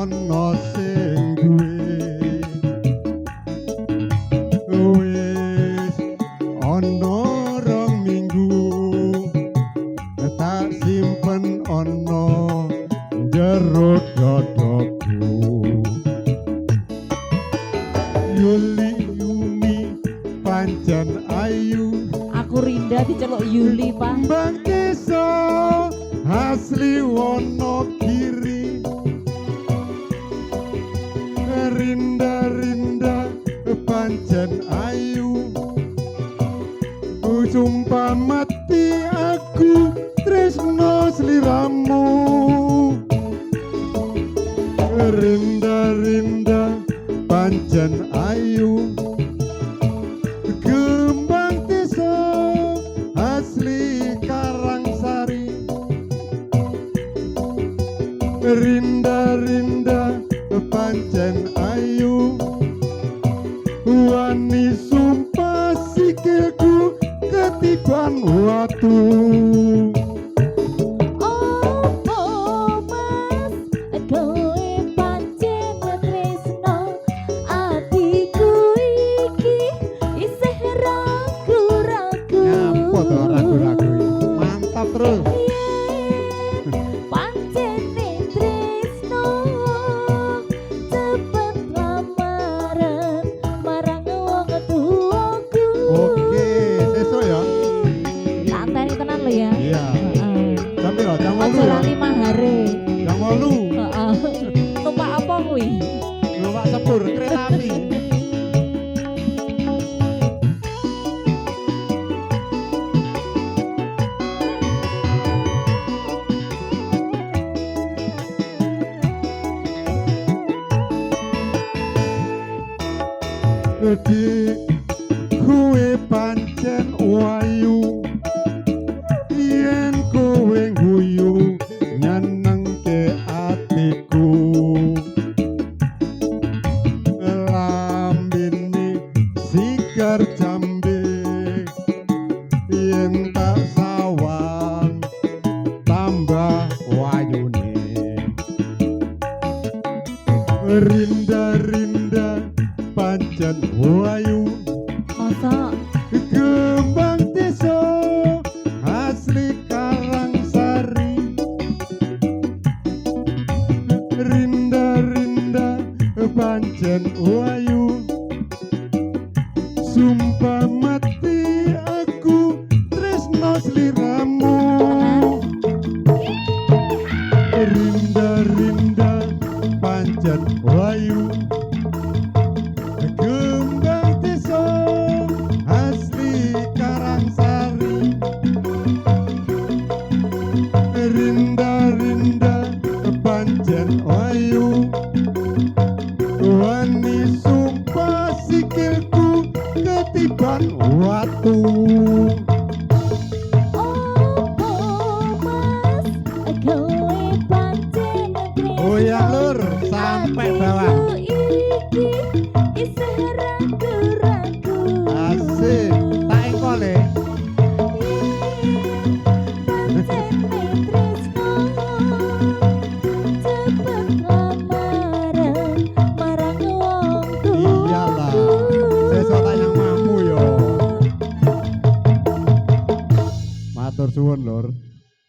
ana sing duwe wis ana rong minggu tak simpen ana jero dadaku Yuli Yuni pancen ayu Aku Rinda diceluk Yuli Pak. Mbak Desa asli Wonogiri Rinda Rinda pancen ayu sumpah mati aku tresno sliramu Rinda Rinda pancen ayu Kembang Desa asli Karangsari Rinda Rinda pancen ayu wani sumpah sikilku ketiban watu mantap terus oke sesuk ya Tanteni tenan lho ya. iya tapi lho jam 8 Aja lali mahare. jam 8 Heeh. Numpak apa kuwi? numpak sepur kereta api Di kowe pancen wayu yen kowe guyu nyenengke atiku lambene sigar jambe yen tak sawang tambah wayune Rinda Rinda pancen wayu Masa Kembang Desa asli Karangsari Rinda Rinda pancen wayu sumpah mati aku tresno sliramu Rinda Rinda pancen wayu Kembang Desa asli Karangsari Rinda Rinda pancen ayu wani sumpah sikilku ketiban watu oh ya